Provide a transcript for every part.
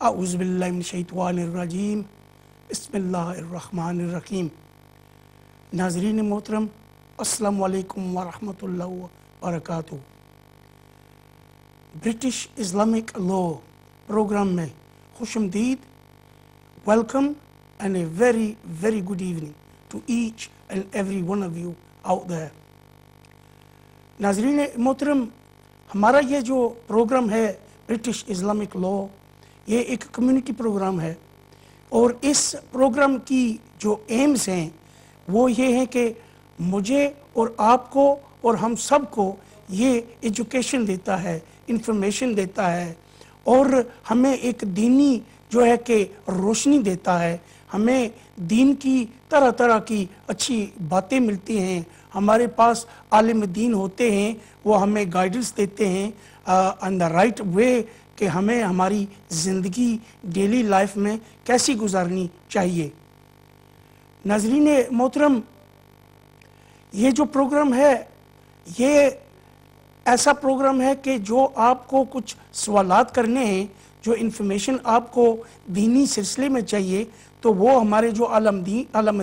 اعوذ باللہ من الشیطان الرجیم بسم اللہ الرحمن الرحیم۔ ناظرین محترم، السلام علیکم ورحمۃ اللہ وبرکاتہ۔ برٹش اسلامک لا پروگرام میں خوش آمدید۔ Welcome and a very very good evening to each and every one of you out there. ناظرین محترم، ہمارا یہ جو پروگرام ہے برٹش اسلامک لا، یہ ایک کمیونٹی پروگرام ہے، اور اس پروگرام کی جو ایمز ہیں وہ یہ ہیں کہ مجھے اور آپ کو اور ہم سب کو یہ ایجوکیشن دیتا ہے، انفارمیشن دیتا ہے، اور ہمیں ایک دینی جو ہے کہ روشنی دیتا ہے۔ ہمیں دین کی طرح طرح کی اچھی باتیں ملتی ہیں، ہمارے پاس عالم دین ہوتے ہیں، وہ ہمیں گائیڈنس دیتے ہیں ان دا رائٹ وے کہ ہمیں ہماری زندگی ڈیلی لائف میں کیسی گزارنی چاہیے۔ ناظرین محترم، یہ جو پروگرام ہے یہ ایسا پروگرام ہے کہ جو آپ کو کچھ سوالات کرنے ہیں، جو انفارمیشن آپ کو دینی سلسلے میں چاہیے، تو وہ ہمارے جو عالم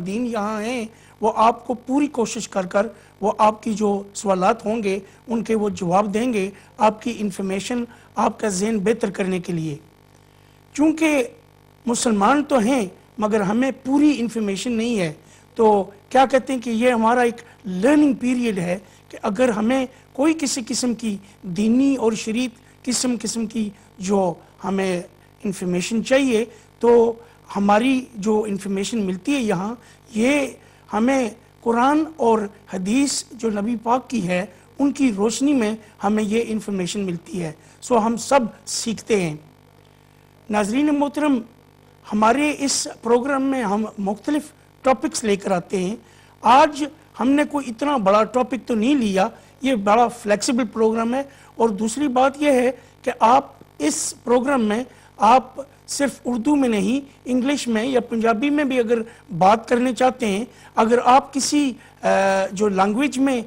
دین یہاں ہیں وہ آپ کو پوری کوشش کر وہ آپ کی جو سوالات ہوں گے ان کے وہ جواب دیں گے، آپ کی انفارمیشن، آپ کا ذہن بہتر کرنے کے لیے۔ چونکہ مسلمان تو ہیں مگر ہمیں پوری انفارمیشن نہیں ہے، تو کیا کہتے ہیں کہ یہ ہمارا ایک لرننگ پیریڈ ہے کہ اگر ہمیں کوئی کسی قسم کی دینی اور شرعی قسم کی جو ہمیں انفارمیشن چاہیے، تو ہماری جو انفارمیشن ملتی ہے یہاں، یہ ہمیں قرآن اور حدیث جو نبی پاک کی ہے ان کی روشنی میں ہمیں یہ انفارمیشن ملتی ہے، سو ہم سب سیکھتے ہیں۔ ناظرین محترم، ہمارے اس پروگرام میں ہم مختلف ٹاپکس لے کر آتے ہیں۔ آج ہم نے کوئی اتنا بڑا ٹاپک تو نہیں لیا، یہ بڑا فلیکسیبل پروگرام ہے، اور دوسری بات یہ ہے کہ آپ اس پروگرام میں آپ صرف اردو میں نہیں، انگلش میں یا پنجابی میں بھی اگر بات کرنے چاہتے ہیں، اگر آپ کسی جو لینگویج میں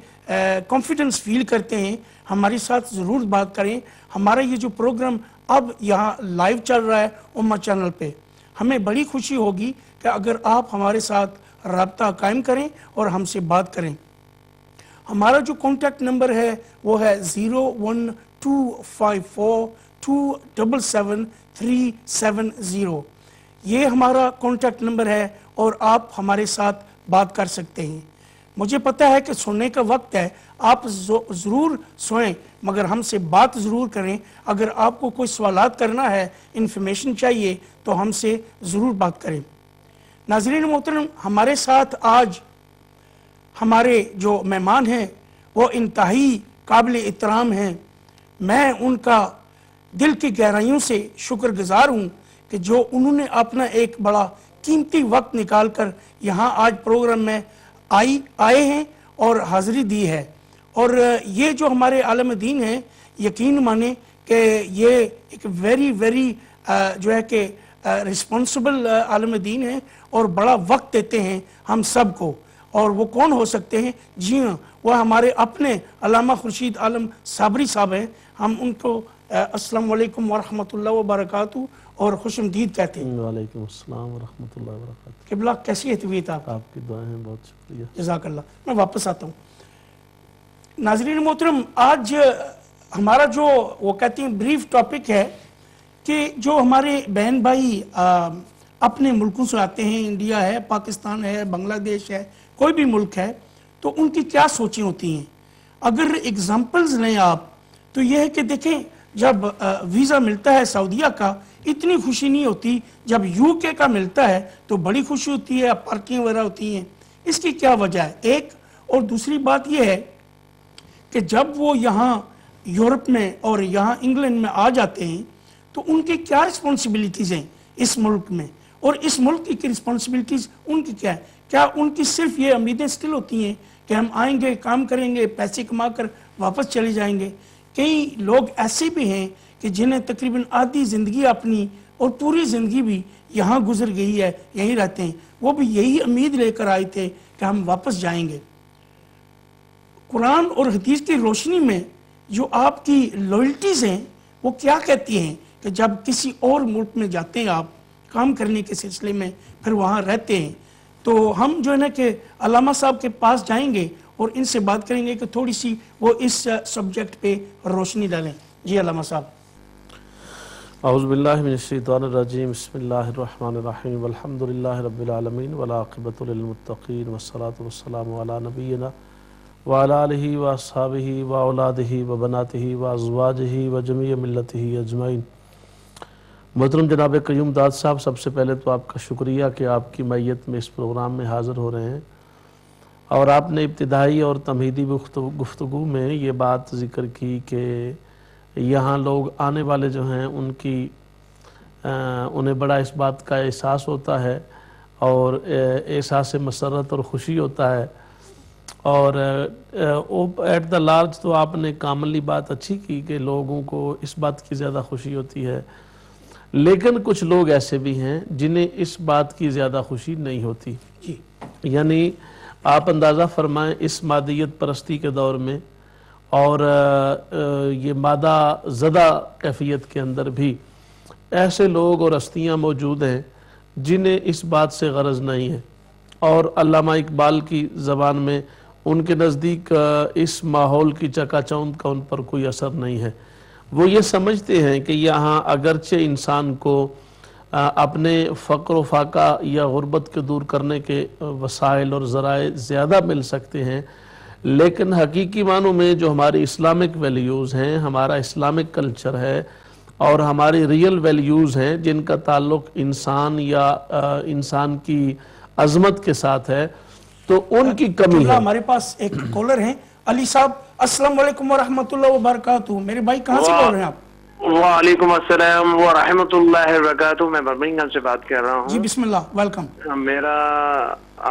کانفیڈنس فیل کرتے ہیں، ہمارے ساتھ ضرور بات کریں۔ ہمارا یہ جو پروگرام اب یہاں لائیو چل رہا ہے امہ چینل پہ، ہمیں بڑی خوشی ہوگی کہ اگر آپ ہمارے ساتھ رابطہ قائم کریں اور ہم سے بات کریں۔ ہمارا جو کانٹیکٹ نمبر ہے وہ ہے 01254277370۔ یہ ہمارا کانٹیکٹ نمبر ہے اور آپ ہمارے ساتھ بات کر سکتے ہیں۔ مجھے پتہ ہے کہ سونے کا وقت ہے، آپ ضرور سوئیں مگر ہم سے بات ضرور کریں۔ اگر آپ کو کوئی سوالات کرنا ہے، انفارمیشن چاہیے، تو ہم سے ضرور بات کریں۔ ناظرین محترم، ہمارے ساتھ آج ہمارے جو مہمان ہیں وہ انتہائی قابل احترام ہیں۔ میں ان کا دل کی گہرائیوں سے شکر گزار ہوں کہ جو انہوں نے اپنا ایک بڑا قیمتی وقت نکال کر یہاں آج پروگرام میں آئے ہیں اور حاضری دی ہے۔ اور یہ جو ہمارے عالم دین ہیں، یقین مانیں کہ یہ ایک ویری ویری جو ہے کہ رسپانسبل عالم دین ہیں اور بڑا وقت دیتے ہیں ہم سب کو۔ اور وہ کون ہو سکتے ہیں؟ جی ہاں، وہ ہمارے اپنے علامہ خورشید عالم صابری صاحب ہیں۔ ہم ان کو السلام علیکم ورحمۃ اللہ وبرکاتہ اور خوش آمدید کہتے ہیں۔ وعلیکم السلام ورحمۃ اللہ وبرکاتہ۔ قبلہ، کیسی ہے طبیعت آپ کی دعائیں، بہت شکریہ۔ جزاک اللہ۔ میں واپس آتا ہوں۔ ناظرین محترم، آج ہمارا جو وہ کہتے ہیں بریف ٹاپک ہے کہ جو ہمارے بہن بھائی اپنے ملکوں سے آتے ہیں، انڈیا ہے، پاکستان ہے، بنگلہ دیش ہے، کوئی بھی ملک ہے، تو ان کی کیا سوچیں ہوتی ہیں۔ اگر اگزامپلز لیں آپ تو یہ ہے کہ دیکھیں، جب ویزا ملتا ہے سعودیہ کا، اتنی خوشی نہیں ہوتی، جب یو کے کا ملتا ہے تو بڑی خوشی ہوتی ہے، پارکنگ وغیرہ ہوتی ہیں۔ اس کی کیا وجہ ہے؟ ایک اور دوسری بات یہ ہے کہ جب وہ یہاں یورپ میں اور یہاں انگلینڈ میں آ جاتے ہیں تو ان کی کیا رسپانسبلٹیز ہیں اس ملک میں، اور اس ملک کی رسپانسبلٹیز ان کی کیا ہے؟ کیا ان کی صرف یہ امیدیں سٹل ہوتی ہیں کہ ہم آئیں گے، کام کریں گے، پیسے کما کر واپس چلے جائیں گے؟ کئی لوگ ایسے بھی ہیں کہ جنہیں تقریباً آدھی زندگی اپنی اور پوری زندگی بھی یہاں گزر گئی ہے، یہیں رہتے ہیں، وہ بھی یہی امید لے کر آئے تھے کہ ہم واپس جائیں گے۔ قرآن اور حدیث کی روشنی میں جو آپ کی لائلٹیز ہیں وہ کیا کہتی ہیں کہ جب کسی اور ملک میں جاتے ہیں آپ کام کرنے کے سلسلے میں پھر وہاں رہتے ہیں تو ہم جو ہے نا کہ علامہ صاحب کے پاس جائیں گے اور ان سے بات کریں گے کہ تھوڑی سی وہ اس سبجیکٹ پہ روشنی ڈالیں. جی علامہ صاحب. اعوذ باللہ من الشیطان الرجیم بسم اللہ الرحمن الرحیم والحمد للہ رب العالمین والعاقبۃ للمتقین والصلاة والسلام علی نبینا وعلی آلہ واصحابہ واولادہ وبناتہ وازواجہ وجمیع ملتہ اجمعین. محترم جناب قیوم داد صاحب، سب سے پہلے تو آپ کا شکریہ کہ آپ کی معیت میں اس پروگرام میں حاضر ہو رہے ہیں، اور آپ نے ابتدائی اور تمہیدی گفتگو میں یہ بات ذکر کی کہ یہاں لوگ آنے والے جو ہیں انہیں بڑا اس بات کا احساس ہوتا ہے اور احساس مسرت اور خوشی ہوتا ہے، اور ایٹ دا لارج تو آپ نے کامنلی بات اچھی کی کہ لوگوں کو اس بات کی زیادہ خوشی ہوتی ہے، لیکن کچھ لوگ ایسے بھی ہیں جنہیں اس بات کی زیادہ خوشی نہیں ہوتی. یعنی آپ اندازہ فرمائیں اس مادیت پرستی کے دور میں اور یہ مادہ زدہ کیفیت کے اندر بھی ایسے لوگ اور ہستیاں موجود ہیں جنہیں اس بات سے غرض نہیں ہے، اور علامہ اقبال کی زبان میں ان کے نزدیک اس ماحول کی چکا چوند کا ان پر کوئی اثر نہیں ہے. وہ یہ سمجھتے ہیں کہ یہاں اگرچہ انسان کو اپنے فقر و فاقہ یا غربت کے دور کرنے کے وسائل اور ذرائع زیادہ مل سکتے ہیں، لیکن حقیقی معنوں میں جو ہماری اسلامک ویلیوز ہیں، ہمارا اسلامک کلچر ہے اور ہماری ریئل ویلیوز ہیں جن کا تعلق انسان یا انسان کی عظمت کے ساتھ ہے، تو ان کی کمی ہے. ہمارے پاس ایک کالر ہیں علی صاحب. السلام علیکم ورحمۃ اللہ وبرکاتہ. میرے بھائی کہاں سے بول رہے ہیں آپ؟ وعلیکم السلام ورحمۃ اللہ وبرکاتہ. میں برمنگھم سے بات کر رہا ہوں. جی بسم اللہ، ویلکم. میرا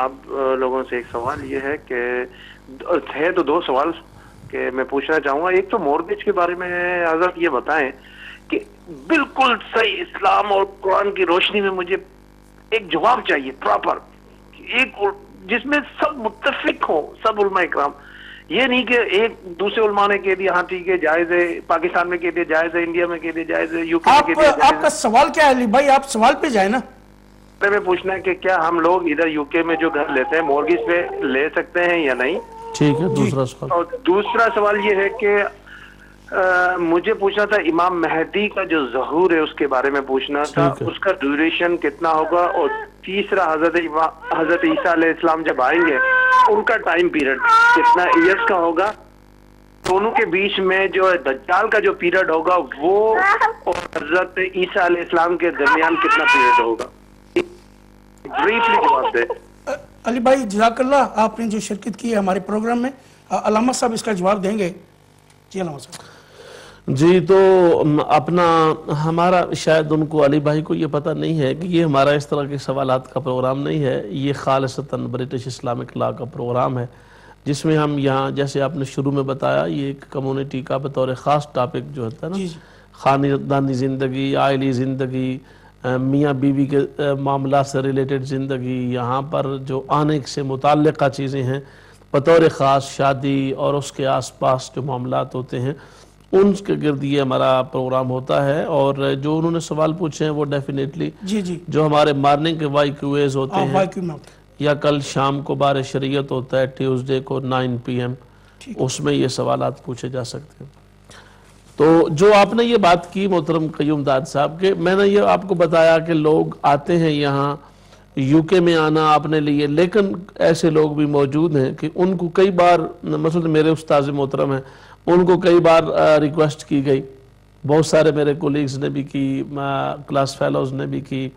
آپ لوگوں سے ایک سوال یہ ہے کہ ہے تو دو سوال کہ میں پوچھنا چاہوں گا. ایک تو مورگیج کے بارے میں حضرت یہ بتائیں کہ بالکل صحیح اسلام اور قرآن کی روشنی میں مجھے ایک جواب چاہیے پراپر، ایک جس میں سب متفق ہوں، سب علماء اکرام. یہ نہیں کہ ایک دوسرے علماء نے کہہ دیا ہاں ٹھیک ہے جائز ہے، پاکستان میں کہہ دیا جائز ہے، انڈیا میں کہہ دیا جائز ہے، یو کے میں کہہ دیا جائز ہے. آپ کا سوال کیا ہے علی بھائی؟ آپ سوال پہ جائیں نا. میں پوچھنا ہے کہ کیا ہم لوگ ادھر یو کے میں جو گھر لیتے ہیں مورگیج پہ لے سکتے ہیں یا نہیں؟ ٹھیک ہے. دوسرا سوال. اور دوسرا سوال یہ ہے کہ مجھے پوچھنا تھا امام مہدی کا جو ظہور ہے اس کے بارے میں پوچھنا تھا، اس کا ڈیوریشن کتنا ہوگا؟ اور تیسرا حضرت عیسیٰ علیہ السلام جب آئیں گے ان کا ٹائم پیریڈ کتنا ایئرس کا ہوگا؟ دونوں کے بیچ میں جو دجال کا جو پیریڈ ہوگا وہ اور حضرت عیسیٰ علیہ السلام کے درمیان کتنا پیریڈ ہوگا؟ بریفلی جواب دے. علی بھائی جزاک اللہ، آپ نے جو شرکت کی ہے ہمارے پروگرام میں. علامہ صاحب اس کا جواب دیں گے. جی علامہ صاحب. جی تو اپنا ہمارا شاید ان کو علی بھائی کو یہ پتہ نہیں ہے کہ یہ ہمارا اس طرح کے سوالات کا پروگرام نہیں ہے، یہ خالصتاً برٹش اسلامک لا کا پروگرام ہے جس میں ہم یہاں جیسے آپ نے شروع میں بتایا یہ ایک کمیونٹی کا بطور خاص ٹاپک جو ہوتا ہے نا، خاندانی زندگی، عائلی زندگی، میاں بیوی کے معاملات سے ریلیٹڈ زندگی، یہاں پر جو آنے سے متعلقہ چیزیں ہیں بطور خاص شادی اور اس کے آس پاس جو معاملات ہوتے ہیں ان کے گرد یہ ہمارا پروگرام ہوتا ہے. اور جو انہوں نے سوال پوچھے ہیں وہ ڈیفینیٹلی جو ہمارے مارننگ کے وائی کیو ایز ہوتے ہیں یا کل شام کو بار شریعت ہوتا ہے ٹیوزڈے کو 9 PM، اس میں یہ سوالات پوچھے جا سکتے ہیں. تو جو آپ نے یہ بات کی محترم قیوم داد صاحب کہ میں نے یہ آپ کو بتایا کہ لوگ آتے ہیں یہاں یو کے میں آنا اپنے لیے، لیکن ایسے لوگ بھی موجود ہیں کہ ان کو کئی بار مثلا میرے استاذ محترم ہیں ان کو کئی بار ریکویسٹ کی گئی، بہت سارے میرے کولیگز نے بھی کی، کلاس فیلوز نے بھی کی،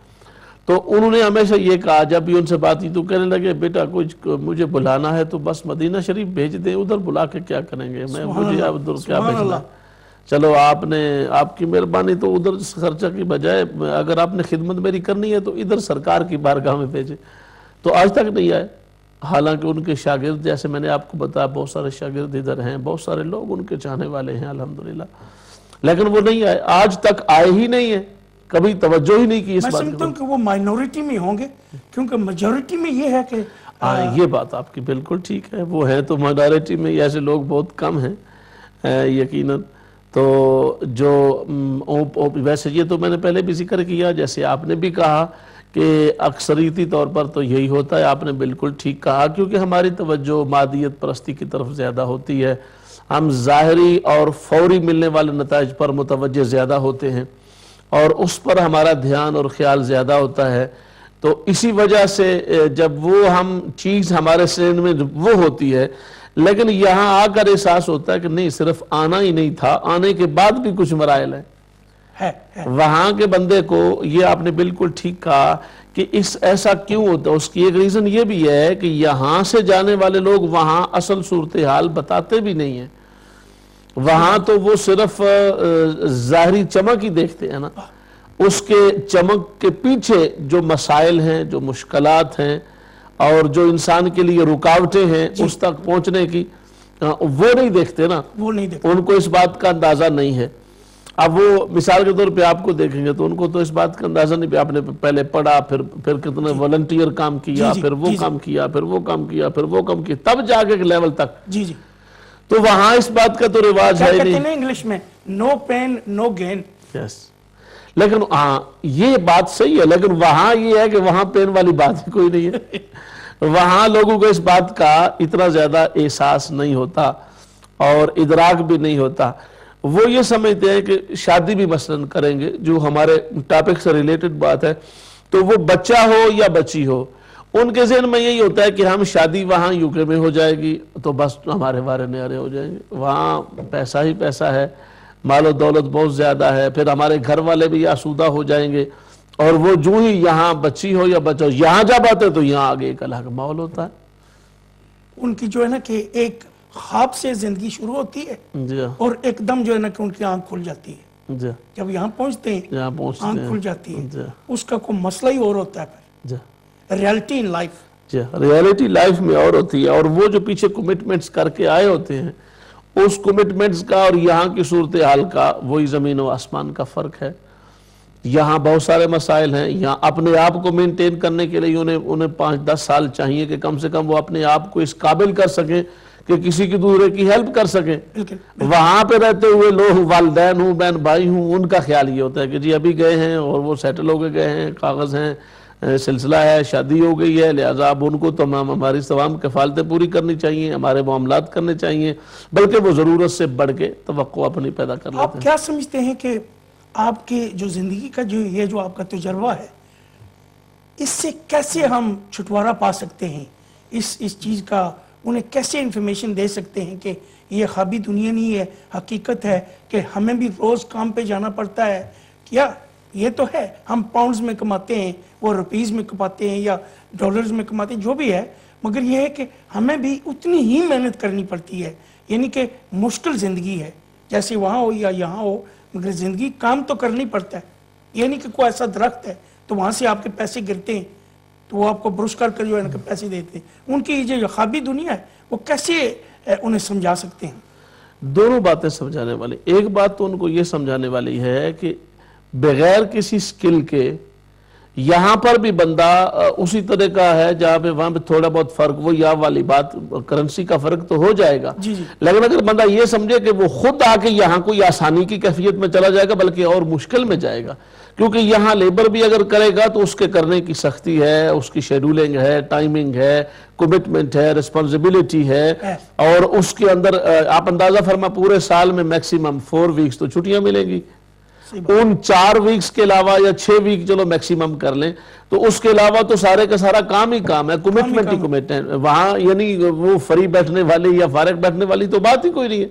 تو انہوں نے ہمیشہ یہ کہا جب بھی ان سے بات کی تو کہنے لگے بیٹا کچھ مجھے بلانا ہے تو بس مدینہ شریف بھیج دیں، ادھر بلا کے کیا کریں گے، مجھے ادھر کیا بھیجنا ہے. چلو آپ کی مہربانی تو ادھر خرچہ کی بجائے اگر آپ نے خدمت میری کرنی ہے تو ادھر سرکار کی بارگاہ میں بھیجیں. تو آج تک نہیں آئے، حالانکہ ان کے شاگرد جیسے میں نے آپ کو بتایا بہت سارے شاگرد ادھر ہیں، بہت سارے لوگ ان کے چاہنے والے ہیں الحمدللہ، لیکن وہ نہیں آئے، آج تک آئے ہی نہیں ہیں، کبھی توجہ ہی نہیں کی اس بات میں سمجھتا ہوں کہ وہ مائنورٹی میں ہوں گے، کیونکہ میجورٹی میں یہ ہے کہ یہ بات آپ کی بالکل ٹھیک ہے، وہ ہیں تو مائنورٹی میں ایسے لوگ بہت کم ہیں یقیناً. تو جو ویسے یہ تو میں نے پہلے بھی ذکر کیا، جیسے آپ نے بھی کہا کہ اکثریتی طور پر تو یہی ہوتا ہے، آپ نے بالکل ٹھیک کہا، کیونکہ ہماری توجہ مادیت پرستی کی طرف زیادہ ہوتی ہے، ہم ظاہری اور فوری ملنے والے نتائج پر متوجہ زیادہ ہوتے ہیں اور اس پر ہمارا دھیان اور خیال زیادہ ہوتا ہے. تو اسی وجہ سے جب وہ ہم چیز ہمارے ذہن میں وہ ہوتی ہے، لیکن یہاں آ کر احساس ہوتا ہے کہ نہیں، صرف آنا ہی نہیں تھا، آنے کے بعد بھی کچھ مراحل ہیں. وہاں کے بندے کو یہ آپ نے بالکل ٹھیک کہا کہ ایسا کیوں ہوتا ہے. اس کی ایک ریزن یہ بھی ہے کہ یہاں سے جانے والے لوگ وہاں اصل صورتحال بتاتے بھی نہیں ہیں. وہاں تو وہ صرف ظاہری چمک ہی دیکھتے ہیں نا، اس کے چمک کے پیچھے جو مسائل ہیں، جو مشکلات ہیں اور جو انسان کے لیے رکاوٹیں ہیں اس تک پہنچنے کی، وہ نہیں دیکھتے نا، وہ نہیں دیکھتے، ان کو اس بات کا اندازہ نہیں ہے. اب وہ مثال کے طور پہ آپ کو دیکھیں گے تو ان کو تو اس بات کا اندازہ نہیں، آپ نے پہلے پڑھا، پھر کتنے والنٹیئر کام کیا، پھر وہ کام کیا، پھر وہ کام کیا، پھر وہ کام کیا، تب جا کے لیول تک. جی جی. تو وہاں اس بات کا تو رواج ہے کہتے نہیں. ہیں انگلش میں نو پین نو گین. یس، لیکن ہاں یہ بات صحیح ہے، لیکن وہاں یہ ہے کہ وہاں پین والی بات ہی کوئی نہیں ہے. وہاں لوگوں کو اس بات کا اتنا زیادہ احساس نہیں ہوتا اور ادراک بھی نہیں ہوتا. وہ یہ سمجھتے ہیں کہ شادی بھی مثلاً کریں گے، جو ہمارے ٹاپک سے ریلیٹڈ بات ہے، تو وہ بچہ ہو یا بچی ہو، ان کے ذہن میں یہی ہوتا ہے کہ ہم شادی وہاں یو کے میں ہو جائے گی تو بس ہمارے وارے نیارے ہو جائیں گے. وہاں پیسہ ہی پیسہ ہے، مال و دولت بہت زیادہ ہے، پھر ہمارے گھر والے بھی آسودہ ہو جائیں گے. اور وہ جو ہی یہاں بچی ہو یا بچہ ہو، یہاں جب آتے تو یہاں آگے ایک الگ ماحول ہوتا ہے. ان کی جو ہے نا کہ ایک خواب سے زندگی شروع ہوتی ہے جی اور ایک دم جو ہے نا کہ ان کی آنکھ کھل جاتی ہے. جی جب یہاں پہنچتے ہیں آنکھ کھل جاتی ہے. اس کا کوئی مسئلہ ہی اور ہوتا ہے. جی ریالٹی ان لائف، جی ریالٹی لائف میں اور ہوتی ہے. اور وہ جو پیچھے کمٹمنٹس کر کے آئے ہوتے ہیں، اس کمٹمنٹس کا اور یہاں کی صورتحال کا وہی زمین و آسمان کا فرق ہے. یہاں بہت سارے مسائل ہیں، یہاں اپنے آپ کو مینٹین کرنے کے لیے انہیں 5-10 سال چاہیے کہ کم سے کم وہ اپنے آپ کو اس قابل کر سکیں کہ کسی کی دوسرے کی ہیلپ کر سکیں. وہاں پہ رہتے ہوئے لوگ والدین ہوں، بہن بھائی ہوں، ان کا خیال یہ ہوتا ہے کہ جی ابھی گئے ہیں اور وہ سیٹل ہو کے گئے ہیں، کاغذ ہیں، سلسلہ ہے، شادی ہو گئی ہے، لہٰذا اب ان کو تمام ہماری تمام کفالتیں پوری کرنی چاہیے، ہمارے معاملات کرنے چاہیے، بلکہ وہ ضرورت سے بڑھ کے توقع اپنی پیدا کر لیتے ہیں. آپ کیا سمجھتے ہیں کہ آپ کی جو زندگی کا جو آپ کا تجربہ ہے، اس سے کیسے ہم چھٹکارا پا سکتے ہیں؟ اس چیز کا انہیں کیسے انفارمیشن دے سکتے ہیں کہ یہ خوابی دنیا نہیں ہے، حقیقت ہے کہ ہمیں بھی روز کام پہ جانا پڑتا ہے؟ کیا یہ تو ہے ہم پاؤنڈز میں کماتے ہیں، وہ روپیز میں کماتے ہیں یا ڈالرز میں کماتے ہیں، جو بھی ہے، مگر یہ ہے کہ ہمیں بھی اتنی ہی محنت کرنی پڑتی ہے. یعنی کہ مشکل زندگی ہے، جیسے وہاں ہو یا یہاں ہو، مگر زندگی کام تو کرنی پڑتا ہے. یعنی کہ کوئی ایسا درخت ہے تو وہاں سے آپ کے پیسے گرتے ہیں تو وہ آپ کو برش کر جو ہے نا کہ پیسے دیتے ہیں. ان کی جو خوابی دنیا ہے وہ کیسے انہیں سمجھا سکتے ہیں؟ دونوں باتیں سمجھانے والی. ایک بات تو ان کو یہ سمجھانے والی ہے کہ بغیر کسی سکل کے یہاں پر بھی بندہ اسی طرح کا ہے جہاں پہ وہاں پہ تھوڑا بہت فرق، وہ یا والی بات کرنسی کا فرق تو ہو جائے گا. لیکن اگر بندہ یہ سمجھے کہ وہ خود آ کے یہاں کوئی آسانی کی کیفیت میں چلا جائے گا بلکہ اور مشکل میں جائے گا، کیونکہ یہاں لیبر بھی اگر کرے گا تو اس کے کرنے کی سختی ہے، اس کی شیڈولنگ ہے، ٹائمنگ ہے، کمٹمنٹ ہے، رسپانسبلٹی ہے، اور اس کے اندر آپ اندازہ فرما پورے سال میں میکسیمم 4 ویکس تو چھٹیاں ملیں گی. ان 4 ویکس کے علاوہ یا 6 ویک چلو میکسیمم کر لیں تو اس کے علاوہ تو سارے کا سارا کام ہی کام ہے، کمٹمنٹ ہی کمٹ ہے وہاں. یعنی وہ فری بیٹھنے والی یا فارغ بیٹھنے والی تو بات ہی کوئی نہیں ہے.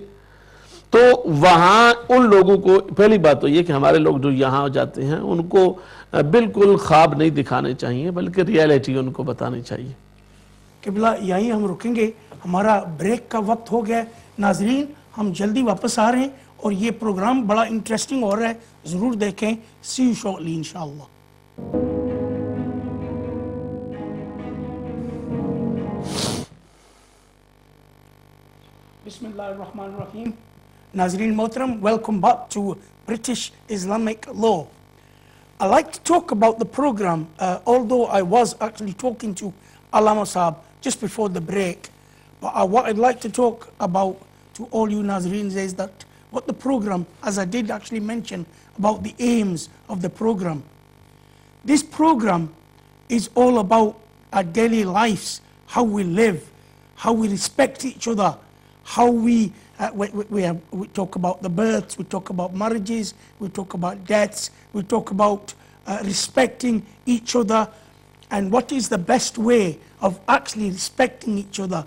تو وہاں ان لوگوں کو پہلی بات تو یہ کہ ہمارے لوگ جو یہاں جاتے ہیں ان کو بالکل خواب نہیں دکھانے چاہیے بلکہ ریالٹی ان کو بتانی چاہیے. قبلہ یہیں ہم رکیں گے، ہمارا بریک کا وقت ہو گیا. ناظرین ہم جلدی واپس آ رہے ہیں اور یہ پروگرام بڑا انٹرسٹنگ ہو رہا ہے، ضرور دیکھیں. سی یو شارٹلی انشاءاللہ. بسم اللہ الرحمن الرحیم. ناظرین محترم, welcome back to British Islamic Law. I like to talk about the program, although I was actually talking to Allama Saab just before the break. But what I'd like to talk about to all you Nazreens is that what the program, as I did actually mention about the aims of the program. This program is all about our daily lives, how we live, how we respect each other, how we talk about the births, we talk about marriages, we talk about deaths, we talk about respecting each other, and what is the best way of actually respecting each other.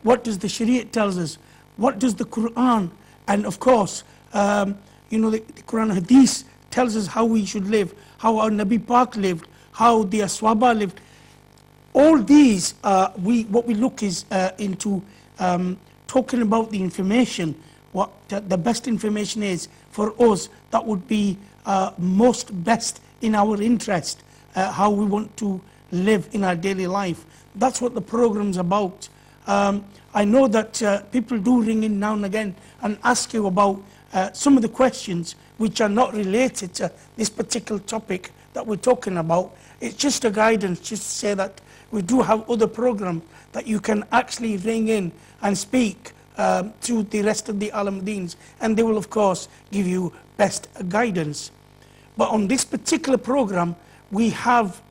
What does the Sharia tells us? What does the Quran, and of course, the Quran Hadith tells us how we should live, how our Nabi Pak lived, how the Aswaba lived. All these, what we look is into talking about the information, what the best information is for us that would be most best in our interest, how we want to live in our daily life. That's what the program's about. I know that people do ring in now and again and ask you about some of the questions which are not related to this particular topic that we're talking about. It's just a guidance, just to say that we do have other programs that you can actually ring in and speak to the rest of the Alameddins, and they will of course give you best guidance. But on this particular program, we have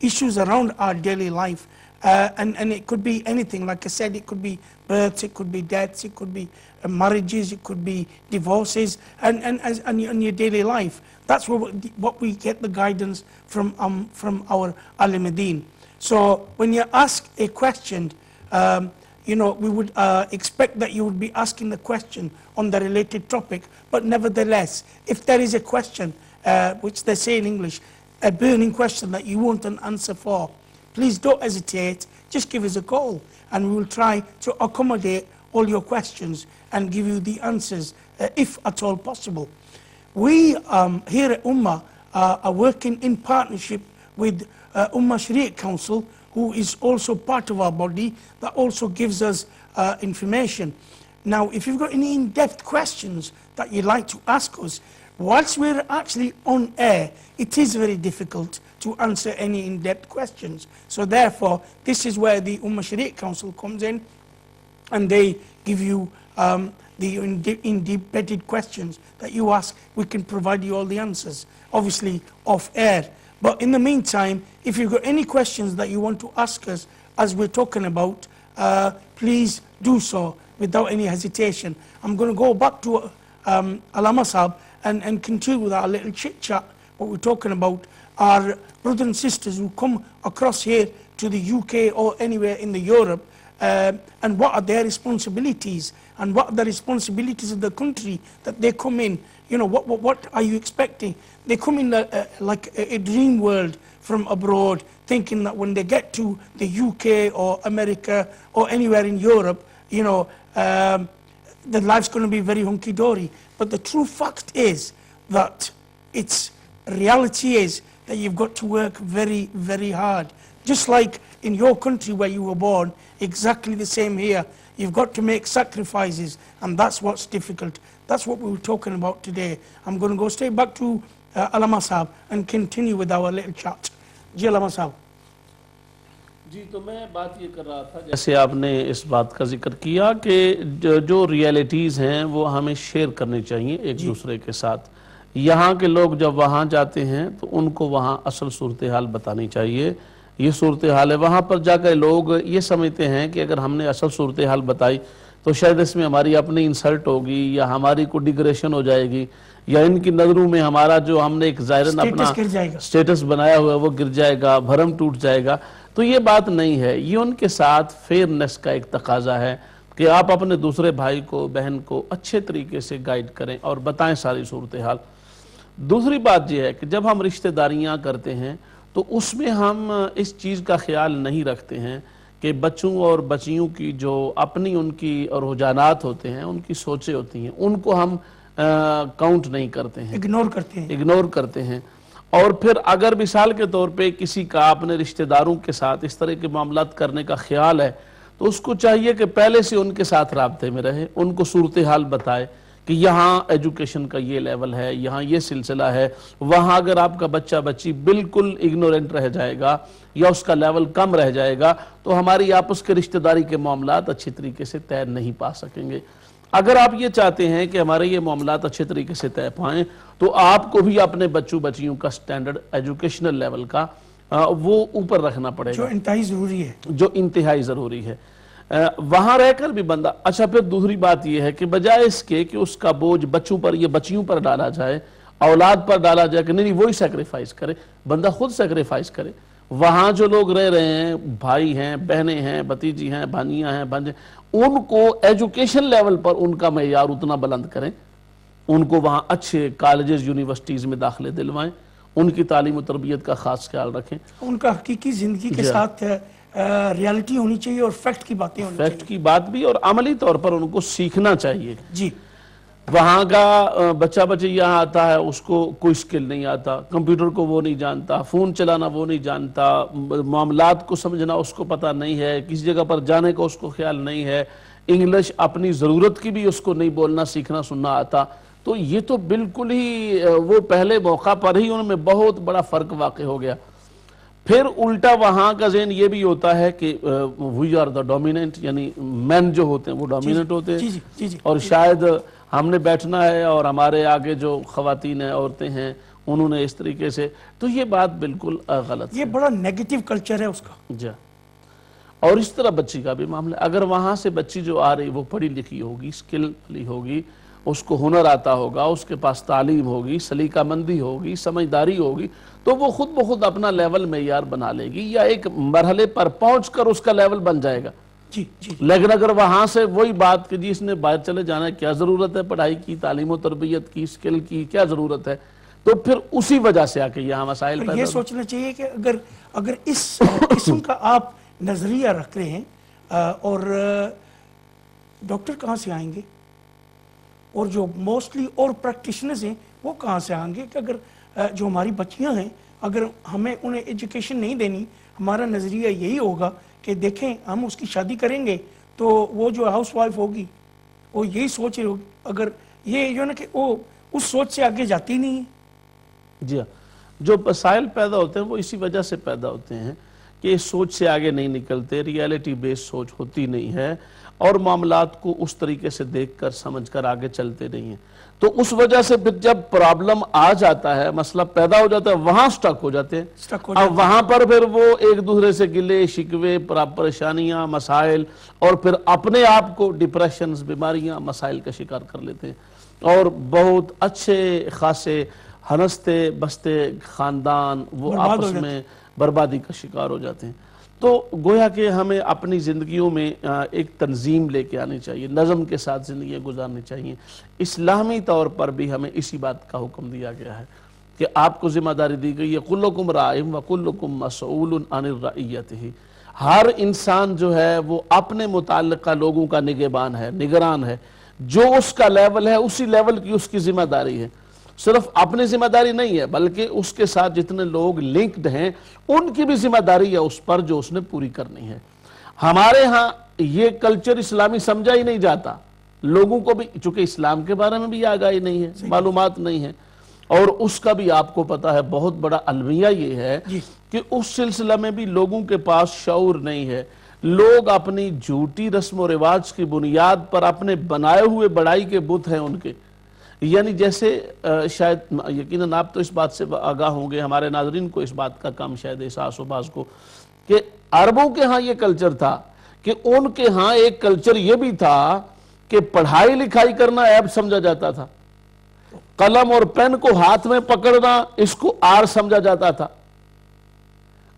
issues around our daily life, and it could be anything. Like I said, it could be births, it could be deaths, it could be marriages, it could be divorces, and your daily life. That's what we get the guidance from our Alameddin. So when you ask a question, we would expect that you would be asking the question on the related topic, but nevertheless, if there is a question, which they say in English, a burning question that you want an answer for, please don't hesitate, just give us a call, and we will try to accommodate all your questions and give you the answers, if at all possible. We here at Ummah are working in partnership with Ummah Sharia Council, who is also part of our body, that also gives us information. Now, if you've got any in-depth questions that you'd like to ask us, whilst we're actually on air, it is very difficult to answer any in-depth questions. So therefore, this is where the Ummah Sharia Council comes in, and they give you the in-depth questions that you ask. We can provide you all the answers, obviously off air. But in the meantime, if you've got any questions that you want to ask us as we're talking about, please do so without any hesitation. I'm going to go back to Allama Sahab and continue with our little chit-chat, what we're talking about. Our brothers and sisters who come across here to the UK or anywhere in the Europe, and what are their responsibilities, and what are the responsibilities of the country that they come in. What are you expecting? They come in like a dream world from abroad, thinking that when they get to the UK or America or anywhere in Europe, the life's going to be very hunky-dory. But the true fact is that reality is that you've got to work very, very hard. Just like in your country where you were born, exactly the same here. You've got to make sacrifices, and that's what's difficult. That's what we were talking about today. I'm going to go straight back to Allama Sahab and continue with our little chat. Ji Allama Sahab. جی تو میں بات یہ کر رہا تھا جیسے آپ نے اس بات کا ذکر کیا کہ جو ریالٹیز ہیں وہ ہمیں شیئر کرنی چاہیے ایک دوسرے کے ساتھ. یہاں کے لوگ جب وہاں جاتے ہیں تو ان کو وہاں اصل صورتحال بتانی چاہیے. یہ صورتحال ہے, وہاں پر جا کر لوگ یہ سمجھتے ہیں کہ اگر ہم نے اصل صورتحال بتائی تو شاید اس میں ہماری اپنی انسلٹ ہوگی, یا ہماری کو ڈیگریشن ہو جائے گی, یا ان کی نظروں میں ہمارا جو ہم نے ایک ظاہراً اپنا سٹیٹس بنایا ہوا ہے وہ گر جائے گا, بھرم ٹوٹ جائے گا. تو یہ بات نہیں ہے. یہ ان کے ساتھ فیئرنس کا ایک تقاضا ہے کہ آپ اپنے دوسرے بھائی کو, بہن کو اچھے طریقے سے گائیڈ کریں اور بتائیں ساری صورتحال. دوسری بات یہ ہے کہ جب ہم رشتہ داریاں کرتے ہیں تو اس میں ہم اس چیز کا خیال نہیں رکھتے ہیں کہ بچوں اور بچیوں کی جو اپنی ان کی رجحانات ہوتے ہیں, ان کی سوچیں ہوتی ہیں, ان کو ہم کاؤنٹ نہیں کرتے ہیں, اگنور کرتے ہیں. اور پھر اگر مثال کے طور پہ کسی کا اپنے رشتہ داروں کے ساتھ اس طرح کے معاملات کرنے کا خیال ہے تو اس کو چاہیے کہ پہلے سے ان کے ساتھ رابطے میں رہے, ان کو صورتحال بتائے کہ یہاں ایجوکیشن کا یہ لیول ہے, یہاں یہ سلسلہ ہے. وہاں اگر آپ کا بچہ بچی بالکل اگنورنٹ رہ جائے گا یا اس کا لیول کم رہ جائے گا تو ہماری آپس کے رشتہ داری کے معاملات اچھی طریقے سے طے نہیں پا سکیں گے. اگر آپ یہ چاہتے ہیں کہ ہمارے یہ معاملات اچھے طریقے سے طے پائیں تو آپ کو بھی اپنے بچوں بچیوں کا سٹینڈرڈ ایجوکیشنل لیول کا وہ اوپر رکھنا پڑے جو گا، انتہائی ضروری ہے. جو انتہائی ضروری ہے. وہاں رہ کر بھی بندہ اچھا. پھر دوسری بات یہ ہے کہ بجائے اس کے کہ اس کا بوجھ بچوں پر یا بچیوں پر ڈالا جائے، اولاد پر ڈالا جائے کہ نہیں وہی سیکریفائز کرے، بندہ خود سیکریفائز کرے. وہاں جو لوگ رہ رہے ہیں، بھائی ہیں، بہنیں ہیں، بھتیجی ہیں، بھانیاں ہیں، بھانجے، ان کو ایجوکیشن لیول پر ان کا معیار اتنا بلند کریں، ان کو وہاں اچھے کالجز یونیورسٹیز میں داخلے دلوائیں، ان کی تعلیم و تربیت کا خاص خیال رکھیں. ان کا حقیقی زندگی کے ساتھ ریالٹی ہونی چاہیے اور فیکٹ کی باتیں ہونی فیکٹ کی بات بھی، اور عملی طور پر ان کو سیکھنا چاہیے. جی. وہاں کا بچہ بچی یہاں آتا ہے، اس کو کوئی سکل نہیں آتا، کمپیوٹر کو وہ نہیں جانتا، فون چلانا وہ نہیں جانتا، معاملات کو سمجھنا اس کو پتہ نہیں ہے، کسی جگہ پر جانے کا اس کو خیال نہیں ہے، انگلش اپنی ضرورت کی بھی اس کو نہیں بولنا سیکھنا سننا آتا. تو یہ تو بالکل ہی وہ پہلے موقع پر ہی ان میں بہت بڑا فرق واقع ہو گیا. پھر الٹا وہاں کا ذہن یہ بھی ہوتا ہے کہ وی آر دا ڈومیننٹ، یعنی مین جو ہوتے ہیں وہ ڈومیننٹ ہوتے ہیں. جی جی. اور شاید ہم نے بیٹھنا ہے اور ہمارے آگے جو خواتین ہیں، عورتیں ہیں، انہوں نے اس طریقے سے، تو یہ بات بالکل غلط ہے. یہ بڑا نیگیٹو کلچر ہے اس کا. جی. اور اس طرح بچی کا بھی معاملہ، اگر وہاں سے بچی جو آ رہی وہ پڑھی لکھی ہوگی، سکل والی ہوگی، اس کو ہنر آتا ہوگا، اس کے پاس تعلیم ہوگی، سلیقہ مندی ہوگی، سمجھداری ہوگی، تو وہ خود بخود اپنا لیول معیار بنا لے گی، یا ایک مرحلے پر پہنچ کر اس کا لیول بن جائے گا. جی جی. لیکن اگر وہاں سے وہی بات کہ جی اس نے باہر چلے جانا ہے، کیا ضرورت ہے پڑھائی کی، تعلیم و تربیت کی، سکل کی کیا ضرورت ہے، تو پھر اسی وجہ سے آ کے یہاں مسائل پیدا یہ سوچنا چاہیے کہ اگر اس قسم کا آپ نظریہ رکھ رہے ہیں اور ڈاکٹر کہاں سے آئیں گے، اور جو موسٹلی اور پریکٹیشنرز ہیں وہ کہاں سے آئیں گے، کہ اگر جو ہماری بچیاں ہیں اگر ہمیں انہیں ایجوکیشن نہیں دینی، ہمارا نظریہ یہی ہوگا کہ دیکھیں ہم اس کی شادی کریں گے تو وہ جو ہاؤس وائف ہوگی وہ یہی سوچ رہی ہوگی، اگر یہ جو نا کہ وہ اس سوچ سے آگے جاتی نہیں ہے. جی ہاں. جو مسائل پیدا ہوتے ہیں وہ اسی وجہ سے پیدا ہوتے ہیں کہ اس سوچ سے آگے نہیں نکلتے، ریالٹی بیس سوچ ہوتی نہیں ہے، اور معاملات کو اس طریقے سے دیکھ کر سمجھ کر آگے چلتے نہیں ہیں. تو اس وجہ سے پھر جب پرابلم آ جاتا ہے، مسئلہ پیدا ہو جاتا ہے، وہاں سٹک ہو جاتے ہیں. اب وہاں پر پھر وہ ایک دوسرے سے گلے شکوے، پریشانیاں، مسائل، اور پھر اپنے آپ کو ڈپریشنز، بیماریاں، مسائل کا شکار کر لیتے ہیں، اور بہت اچھے خاصے ہنستے بستے خاندان وہ آپس میں بربادی کا شکار ہو جاتے ہیں. تو گویا کہ ہمیں اپنی زندگیوں میں ایک تنظیم لے کے آنی چاہیے، نظم کے ساتھ زندگیاں گزارنی چاہیے. اسلامی طور پر بھی ہمیں اسی بات کا حکم دیا گیا ہے کہ آپ کو ذمہ داری دی گئی ہے کلکم راعٍ وکلکم مسئول عن رعیتہ. ہر انسان جو ہے وہ اپنے متعلقہ لوگوں کا نگہبان ہے، نگران ہے. جو اس کا لیول ہے اسی لیول کی اس کی ذمہ داری ہے. صرف اپنی ذمہ داری نہیں ہے بلکہ اس کے ساتھ جتنے لوگ لنکڈ ہیں ان کی بھی ذمہ داری ہے اس پر جو اس نے پوری کرنی ہے. ہمارے ہاں یہ کلچر اسلامی سمجھا ہی نہیں جاتا. لوگوں کو بھی چونکہ اسلام کے بارے میں بھی آگاہی نہیں ہے، معلومات نہیں ہے، اور اس کا بھی آپ کو پتا ہے بہت بڑا المیہ یہ ہے کہ اس سلسلہ میں بھی لوگوں کے پاس شعور نہیں ہے. لوگ اپنی جھوٹی رسم و رواج کی بنیاد پر اپنے بنائے ہوئے بڑائی کے بت ہیں ان کے، یعنی جیسے شاید یقیناً آپ تو اس بات سے آگاہ ہوں گے، ہمارے ناظرین کو اس بات کا کم شاید احساس ہو بعض کو، کہ عربوں کے ہاں یہ کلچر تھا کہ ان کے ہاں ایک کلچر یہ بھی تھا کہ پڑھائی لکھائی کرنا عیب سمجھا جاتا تھا، قلم اور پین کو ہاتھ میں پکڑنا اس کو آر سمجھا جاتا تھا.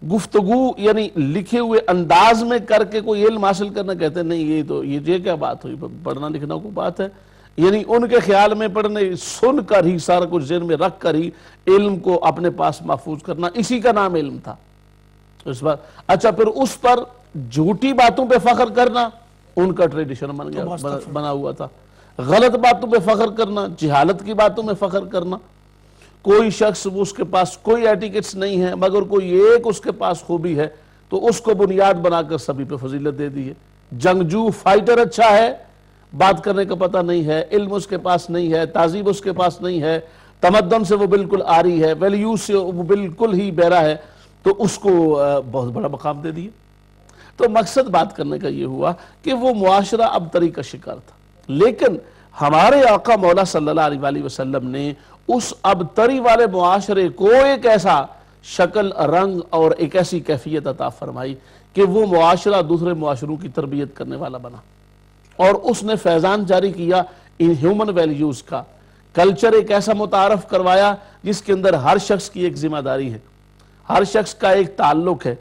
گفتگو یعنی لکھے ہوئے انداز میں کر کے کوئی علم حاصل کرنا، کہتے ہیں نہیں یہ کیا بات ہوئی، پڑھنا لکھنا کو بات ہے. یعنی ان کے خیال میں پڑھنے سن کر ہی سارا کچھ ذہن میں رکھ کر ہی علم کو اپنے پاس محفوظ کرنا، اسی کا نام علم تھا. اس بات اچھا پھر اس پر جھوٹی باتوں پہ فخر کرنا ان کا ٹریڈیشن بنا ہوا تھا. غلط باتوں پہ فخر کرنا، جہالت کی باتوں میں فخر کرنا. کوئی شخص اس کے پاس کوئی ایٹیکٹس نہیں ہے مگر کوئی ایک اس کے پاس خوبی ہے تو اس کو بنیاد بنا کر سبھی پہ فضیلت دے دی ہے. جنگجو فائٹر اچھا ہے، بات کرنے کا پتہ نہیں ہے، علم اس کے پاس نہیں ہے، تہذیب اس کے پاس نہیں ہے، تمدن سے وہ بالکل آری ہے، ویلیوز سے وہ بالکل ہی بیرا ہے، تو اس کو بہت بڑا مقام دے دیے. تو مقصد بات کرنے کا یہ ہوا کہ وہ معاشرہ اب تری کا شکار تھا. لیکن ہمارے آقا مولا صلی اللہ علیہ وآلہ وسلم نے اس ابتری والے معاشرے کو ایک ایسا شکل رنگ اور ایک ایسی کیفیت عطا فرمائی کہ وہ معاشرہ دوسرے معاشروں کی تربیت کرنے والا بنا، اور اس نے فیضان جاری کیا ان ہیومن ویلیوز کا، کلچر ایک ایسا متعارف کروایا جس کے اندر ہر شخص کی ایک ذمہ داری ہے، ہر شخص کا ایک تعلق ہے۔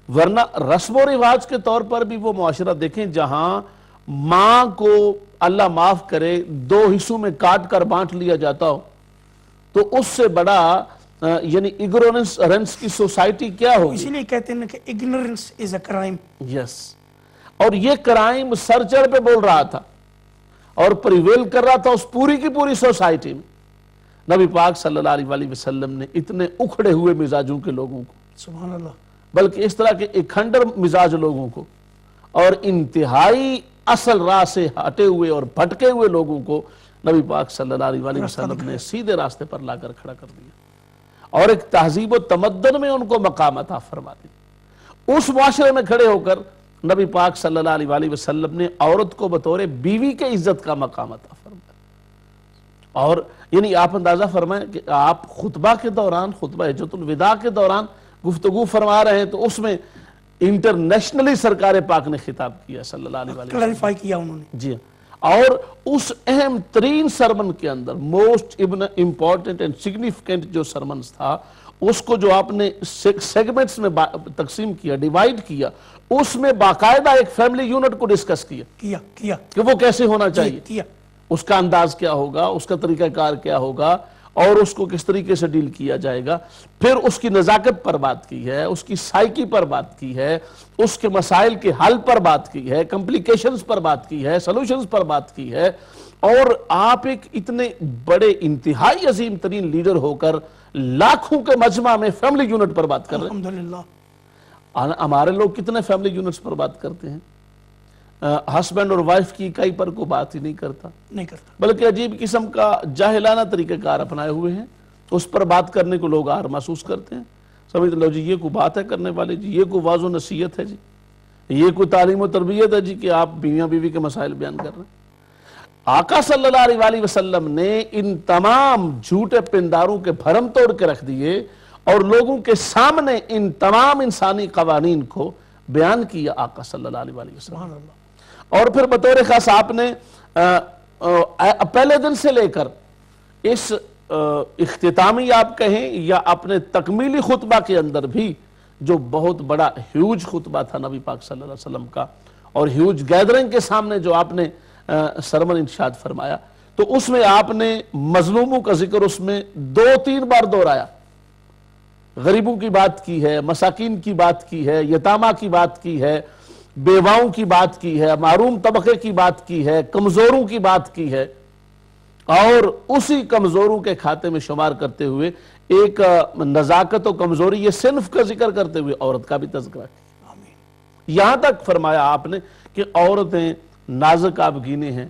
ورنہ رسم و رواج کے طور پر بھی وہ معاشرہ دیکھیں جہاں ماں کو اللہ معاف کرے 2 حصوں میں کاٹ کر بانٹ لیا جاتا ہو، تو اس سے بڑا یعنی اگنورنس کی سوسائٹی کیا ہوگی؟ اسی لیے کہتے ہیں کہ ignorance is a crime۔ یس، اور یہ کرائم سر چڑھ پہ بول رہا تھا اور پریویل کر رہا تھا اس پوری کی پوری سوسائٹی میں۔ نبی پاک صلی اللہ علیہ وآلہ وسلم نے اتنے اکھڑے ہوئے مزاجوں کے لوگوں کو، سبحان اللہ، بلکہ اس طرح کے ایک کھنڈر مزاج لوگوں کو اور انتہائی اصل راہ سے ہٹے ہوئے اور بھٹکے ہوئے لوگوں کو نبی پاک صلی اللہ علیہ وآلہ وسلم نے سیدھے راستے پر لا کر کھڑا کر دیا اور ایک تہذیب و تمدن میں ان کو مقام عطا فرما دیا۔ اس معاشرے میں کھڑے ہو کر نبی پاک صلی اللہ علیہ وآلہ وسلم نے عورت کو بطور بیوی کے عزت کا مقام عطا فرمایا، اور یعنی آپ اندازہ فرمائیں کہ آپ خطبہ کے دوران، خطبہ حجۃ الوداع کے دوران گفتگو فرما رہے ہیں تو اس میں انٹرنیشنلی سرکار پاک نے خطاب کیا صلی اللہ علیہ وآلہ وسلم، کلیریفائی کیا انہوں نے۔ جی، اور اس اہم ترین سرمن کے اندر موسٹ امپورٹنٹ اینڈ سگنیفیکنٹ جو سرمنز تھا، اس کو جو آپ نے سیگمنٹس میں تقسیم کیا، ڈیوائیڈ کیا، اس میں باقاعدہ ایک فیملی یونٹ کو ڈسکس کیا کہ وہ کیسے ہونا چاہیے، اس کا انداز کیا ہوگا، اس کا طریقہ کار کیا ہوگا، اور اس کو کس طریقے سے ڈیل کیا جائے گا۔ پھر اس کی نزاکت پر بات کی ہے، اس کی سائیکی پر بات کی ہے، اس کے مسائل کے حل پر بات کی ہے، کمپلیکیشنز پر بات کی ہے، سلوشنز پر بات کی ہے، اور آپ ایک اتنے بڑے انتہائی عظیم ترین لیڈر ہو کر لاکھوں کے مجمع میں فیملی یونٹ پر بات کر رہے ہیں۔ الحمدللہ، ہمارے لوگ کتنے فیملی یونٹس پر بات کرتے ہیں؟ ہسبینڈ اور وائف کی اکائی پر کوئی بات ہی نہیں کرتا، بلکہ عجیب قسم کا جاہلانہ طریقہ کار اپنائے ہوئے ہیں، اس پر بات کرنے کو لوگ آر محسوس کرتے ہیں، سمجھتے لو جی یہ کوئی بات ہے کرنے والے، جی یہ کوئی واعظ و نصیحت ہے، جی یہ کوئی تعلیم و تربیت ہے جی کہ آپ بیویاں بیوی کے مسائل بیان کر رہے ہیں۔ آقا صلی اللہ علیہ وآلہ وسلم نے ان تمام جھوٹے پنداروں کے بھرم توڑ کے رکھ دیے اور لوگوں کے سامنے ان تمام انسانی قوانین کو بیان کیا آقا صلی اللہ علیہ وآلہ وسلم۔ اور پھر بطور خاص آپ نے پہلے دن سے لے کر اس اختتامی آپ کہیں یا اپنے تکمیلی خطبہ کے اندر بھی جو بہت بڑا ہیوج خطبہ تھا نبی پاک صلی اللہ علیہ وسلم کا، اور ہیوج گیدرنگ کے سامنے جو آپ نے سرمن انشاد فرمایا، تو اس میں آپ نے مظلوموں کا ذکر اس میں 2-3 بار دہرایا، غریبوں کی بات کی ہے، مساکین کی بات کی ہے، یتامہ کی بات کی ہے، بیواؤں کی بات کی ہے، معروم طبقے کی بات کی ہے، کمزوروں کی بات کی ہے، اور اسی کمزوروں کے کھاتے میں شمار کرتے ہوئے ایک نزاکت و کمزوری یہ صنف کا ذکر کرتے ہوئے عورت کا بھی تذکرہ کیا۔ یہاں تک فرمایا آپ نے کہ عورتیں نازک آبگینے ہیں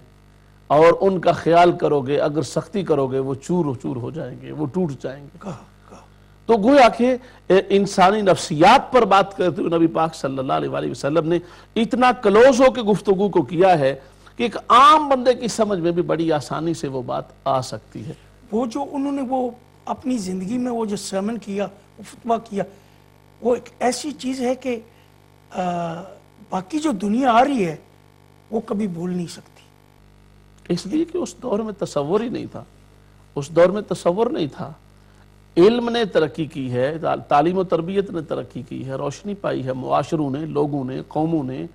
اور ان کا خیال کرو گے، اگر سختی کرو گے وہ چور چور ہو جائیں گے، وہ ٹوٹ جائیں گے۔ تو گویا کہ انسانی نفسیات پر بات کرتے ہوئے نبی پاک صلی اللہ علیہ وآلہ وسلم نے اتنا کلوز ہو کے گفتگو کو کیا ہے کہ ایک عام بندے کی سمجھ میں بھی بڑی آسانی سے وہ بات آ سکتی ہے۔ وہ جو انہوں نے وہ اپنی زندگی میں وہ جو سرمن کیا، وہ فتوہ کیا، وہ ایک ایسی چیز ہے کہ باقی جو دنیا آ رہی ہے وہ کبھی بھول نہیں سکتی، اس لیے کہ اس دور میں تصور ہی نہیں تھا، اس دور میں تصور نہیں تھا۔ علم نے ترقی کی ہے، تعلیم و تربیت نے ترقی کی ہے، روشنی پائی ہے، معاشروں نے، لوگوں نے، قوموں نے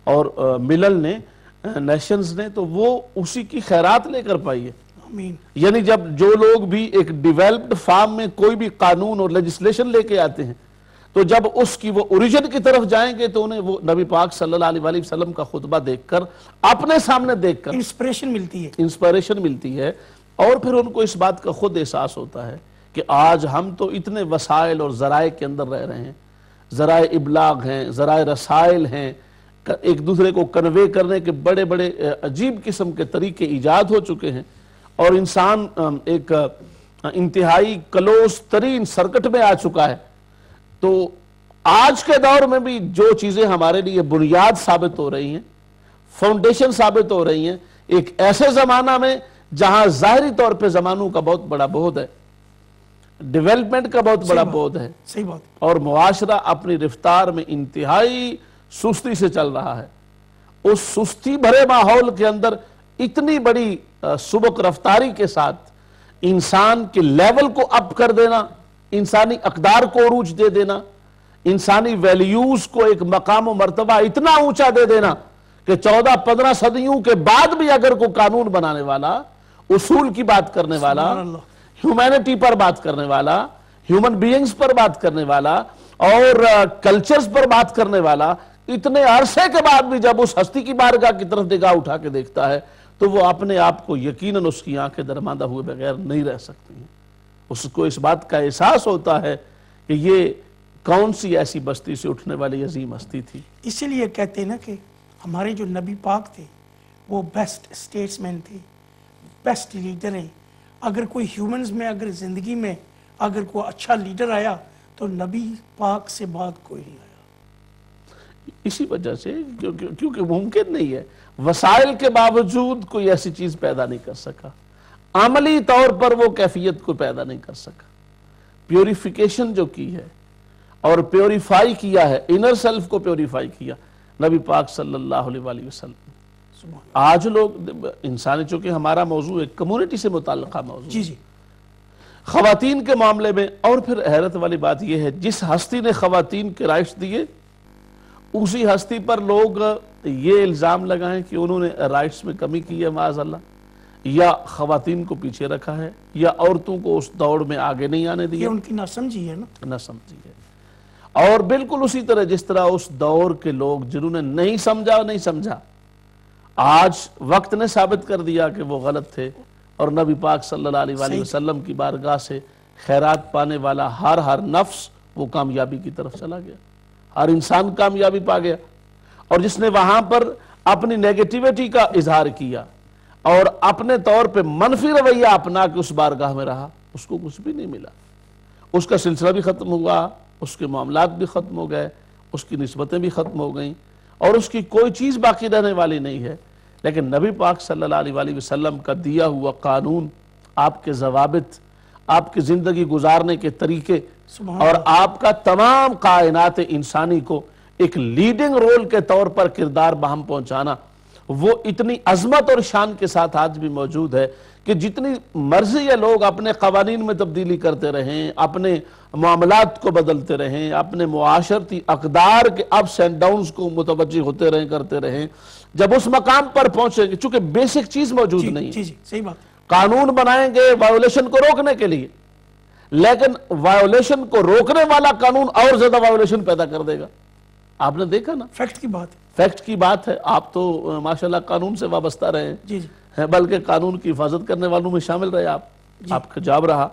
اور ملل نے، نیشنز نے، تو وہ اسی کی خیرات لے کر پائی ہے۔ آمین۔ یعنی جب جو لوگ بھی ایک ڈیویلپڈ فارم میں کوئی بھی قانون اور لیجسلیشن لے کے آتے ہیں تو جب اس کی وہ اوریجن کی طرف جائیں گے تو انہیں وہ نبی پاک صلی اللہ علیہ وآلہ وسلم کا خطبہ دیکھ کر، اپنے سامنے دیکھ کر انسپریشن ملتی ہے، اور پھر ان کو اس بات کا خود احساس ہوتا ہے کہ آج ہم تو اتنے وسائل اور ذرائع کے اندر رہ رہے ہیں، ذرائع ابلاغ ہیں، ذرائع رسائل ہیں، ایک دوسرے کو کنوے کرنے کے بڑے بڑے عجیب قسم کے طریقے ایجاد ہو چکے ہیں، اور انسان ایک انتہائی کلوز ترین سرکٹ میں آ چکا ہے۔ تو آج کے دور میں بھی جو چیزیں ہمارے لیے بنیاد ثابت ہو رہی ہیں، فاؤنڈیشن ثابت ہو رہی ہیں، ایک ایسے زمانہ میں جہاں ظاہری طور پہ زمانوں کا بہت بڑا بہت ہے، ڈیولپمنٹ کا بہت بڑا بہت ہے، صحیح بات، اور معاشرہ اپنی رفتار میں انتہائی سستی سے چل رہا ہے، اس سستی بھرے ماحول کے اندر اتنی بڑی سبک رفتاری کے ساتھ انسان کے لیول کو اپ کر دینا، انسانی اقدار کو عروج دے دینا، انسانی ویلیوز کو ایک مقام و مرتبہ اتنا اونچا دے دینا کہ 14-15 صدیوں کے بعد بھی اگر کوئی قانون بنانے والا، اصول کی بات کرنے والا، سبحان اللہ، ہیومینٹی پر بات کرنے والا، ہیومن بینگز پر بات کرنے والا اور کلچرز پر بات کرنے والا، اتنے عرصے کے بعد بھی جب اس ہستی کی بارگاہ کی طرف نگاہ اٹھا کے دیکھتا ہے تو وہ اپنے آپ کو یقیناً اس کی آنکھیں درماندہ ہوئے بغیر نہیں رہ سکتی ہیں۔ اس کو اس بات کا احساس ہوتا ہے کہ یہ کون سی ایسی بستی سے اٹھنے والی عظیم ہستی تھی۔ اسی لیے کہتے ہیں نا کہ ہمارے جو نبی پاک تھے وہ بیسٹ اسٹیٹس مین تھے، بیسٹ لیڈر ہیں۔ اگر کوئی ہیومنز میں، اگر زندگی میں اگر کوئی اچھا لیڈر آیا تو نبی پاک سے بعد کوئی نہیں آیا۔ اسی وجہ سے کیونکہ ممکن نہیں ہے، وسائل کے باوجود کوئی ایسی چیز پیدا نہیں کر سکا، عملی طور پر وہ کیفیت کو پیدا نہیں کر سکا۔ پیوریفیکیشن جو کی ہے اور پیوریفائی کیا ہے، انر سیلف کو پیوریفائی کیا نبی پاک صلی اللہ علیہ وآلہ وسلم۔ آج لوگ انسانی، چونکہ ہمارا موضوع ایک کمیونٹی سے متعلقہ موضوع جی جی، خواتین کے معاملے میں، اور پھر حیرت والی بات یہ ہے جس ہستی نے خواتین کے رائٹس دیے اسی ہستی پر لوگ یہ الزام لگائیں کہ انہوں نے رائٹس میں کمی کی ہے معاذ اللہ، یا خواتین کو پیچھے رکھا ہے، یا عورتوں کو اس دوڑ میں آگے نہیں آنے یہ دیا، ان کی ناسمجھی ہے نا۔ نہ سمجھی ہے۔ اور بالکل اسی طرح جس طرح اس دور کے لوگ جنہوں نے نہیں سمجھا آج وقت نے ثابت کر دیا کہ وہ غلط تھے، اور نبی پاک صلی اللہ علیہ وآلہ وسلم کی بارگاہ سے خیرات پانے والا ہر نفس وہ کامیابی کی طرف چلا گیا، ہر انسان کامیابی پا گیا۔ اور جس نے وہاں پر اپنی نیگیٹیویٹی کا اظہار کیا اور اپنے طور پہ منفی رویہ اپنا کے اس بارگاہ میں رہا، اس کو کچھ بھی نہیں ملا، اس کا سلسلہ بھی ختم ہوا، اس کے معاملات بھی ختم ہو گئے، اس کی نسبتیں بھی ختم ہو گئیں، اور اس کی کوئی چیز باقی رہنے والی نہیں ہے۔ لیکن نبی پاک صلی اللہ علیہ وآلہ وسلم کا دیا ہوا قانون، آپ کے ضوابط، آپ کی زندگی گزارنے کے طریقے، اور آپ کا تمام کائنات انسانی کو ایک لیڈنگ رول کے طور پر کردار بہم پہنچانا، وہ اتنی عظمت اور شان کے ساتھ آج بھی موجود ہے کہ جتنی مرضی یہ لوگ اپنے قوانین میں تبدیلی کرتے رہیں، اپنے معاملات کو بدلتے رہیں، اپنے معاشرتی اقدار کے اپس اینڈ ڈاؤنز کو متوجہ ہوتے رہیں، کرتے رہیں، جب اس مقام پر پہنچے گی، چونکہ بیسک چیز موجود نہیں ہے۔ جی جی، صحیح بات، قانون بنائیں گے وائیولیشن کو روکنے کے لیے، لیکن وائیولیشن کو روکنے والا قانون اور زیادہ وائیولیشن پیدا کر دے گا۔ آپ نے دیکھا نا، فیکٹ کی بات ہے۔ فیکٹ کی بات ہے۔ آپ تو ماشاءاللہ قانون سے وابستہ رہے جی جی، ہیں، بلکہ قانون کی حفاظت کرنے والوں میں شامل رہے آپ کا جاب رہا،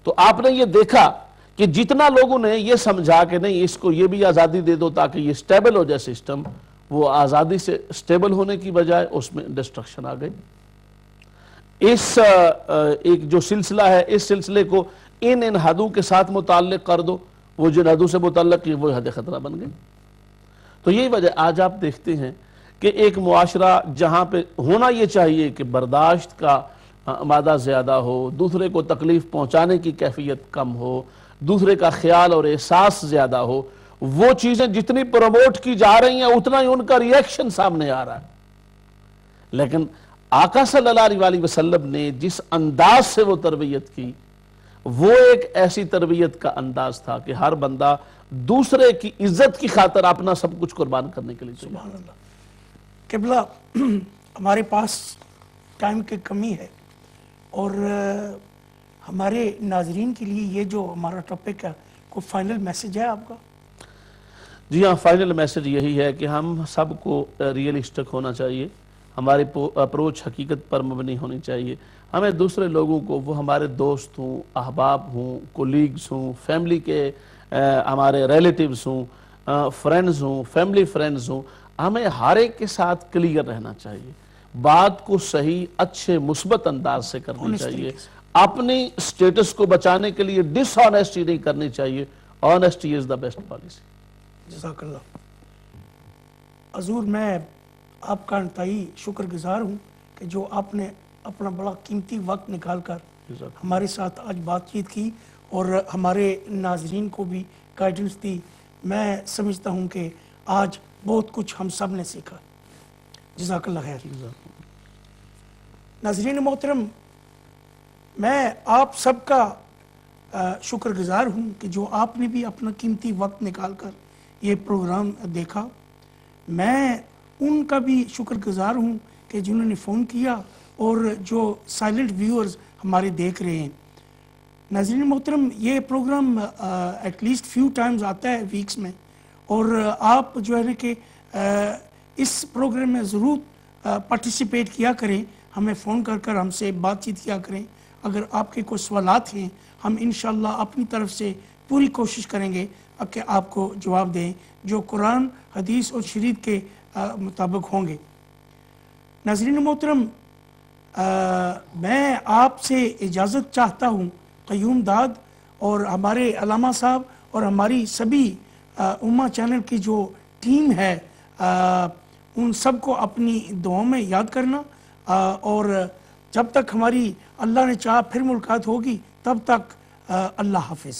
تو آپ نے یہ دیکھا کہ جتنا لوگوں نے یہ سمجھا کہ نہیں اس کو یہ بھی آزادی دے دو تاکہ یہ سٹیبل ہو جائے سسٹم، وہ آزادی سے سٹیبل ہونے کی بجائے اس میں ڈسٹرکشن آ گئی۔ اس ایک جو سلسلہ ہے، اس سلسلے کو ان حدوں کے ساتھ متعلق کر دو، وہ جن حدوں سے متعلق وہ حد خطرہ بن گئی۔ تو یہی وجہ آج آپ دیکھتے ہیں کہ ایک معاشرہ جہاں پہ ہونا یہ چاہیے کہ برداشت کا مادہ زیادہ ہو، دوسرے کو تکلیف پہنچانے کی کیفیت کم ہو، دوسرے کا خیال اور احساس زیادہ ہو، وہ چیزیں جتنی پروموٹ کی جا رہی ہیں اتنا ہی ان کا ریئیکشن سامنے آ رہا ہے۔ لیکن آقا صلی اللہ علیہ وآلہ وسلم نے جس انداز سے وہ تربیت کی، وہ ایک ایسی تربیت کا انداز تھا کہ ہر بندہ دوسرے کی عزت کی خاطر اپنا سب کچھ قربان کرنے کے لیے تیار۔ سبحان اللہ۔ قبلہ، ہمارے پاس ٹائم کی کمی ہے، اور ہمارے ناظرین کے لیے یہ جو ہمارا ٹاپک ہے، کوئی فائنل میسج ہے آپ کا؟ جی ہاں، فائنل میسج یہی ہے کہ ہم سب کو ریئلسٹک ہونا چاہیے، ہماری اپروچ حقیقت پر مبنی ہونی چاہیے۔ ہمیں دوسرے لوگوں کو، وہ ہمارے دوست ہوں، احباب ہوں، کولیگز ہوں، فیملی کے ہمارے ریلیٹیوز ہوں، فرینڈز ہوں، فیملی فرینڈز ہوں، ہمیں ہر ایک کے ساتھ کلیئر رہنا چاہیے، بات کو صحیح، اچھے، مثبت انداز سے کرنی چاہیے، اپنی سٹیٹس کو بچانے کے لیے ڈس آنیسٹی نہیں کرنی چاہیے۔ Honesty is the best policy. جزاک اللہ۔ حضور، میں آپ کا انتہائی شکر گزار ہوں کہ جو آپ نے اپنا بڑا قیمتی وقت نکال کر جزاک ہمارے ساتھ آج بات چیت کی اور ہمارے ناظرین کو بھی گائیڈنس دی. میں سمجھتا ہوں کہ آج بہت کچھ ہم سب نے سیکھا. جزاک اللہ خیر. ناظرین محترم، میں آپ سب کا شکر گزار ہوں کہ جو آپ نے بھی اپنا قیمتی وقت نکال کر یہ پروگرام دیکھا. میں ان کا بھی شکر گزار ہوں کہ جنہوں نے فون کیا اور جو سائلنٹ ویورز ہمارے دیکھ رہے ہیں. ناظرین محترم، یہ programme at least few times آتا ہے ویکس میں، اور آپ جو ہے نا کہ اس پروگرام میں ضرور پارٹیسپیٹ کیا کریں. ہمیں فون کر کر ہم سے بات چیت کیا کریں. اگر آپ کے کوئی سوالات ہیں ہم انشاءاللہ اپنی طرف سے پوری کوشش کریں گے کہ آپ کو جواب دیں جو قرآن، حدیث اور شریعت کے مطابق ہوں گے. ناظرین محترم، میں آپ سے اجازت چاہتا ہوں. قیوم داد اور ہمارے علامہ صاحب اور ہماری سبھی امہ چینل کی جو ٹیم ہے ان سب کو اپنی دعاؤں میں یاد کرنا، اور جب تک ہماری اللہ نے چاہا پھر ملاقات ہوگی تب تک اللہ حافظ.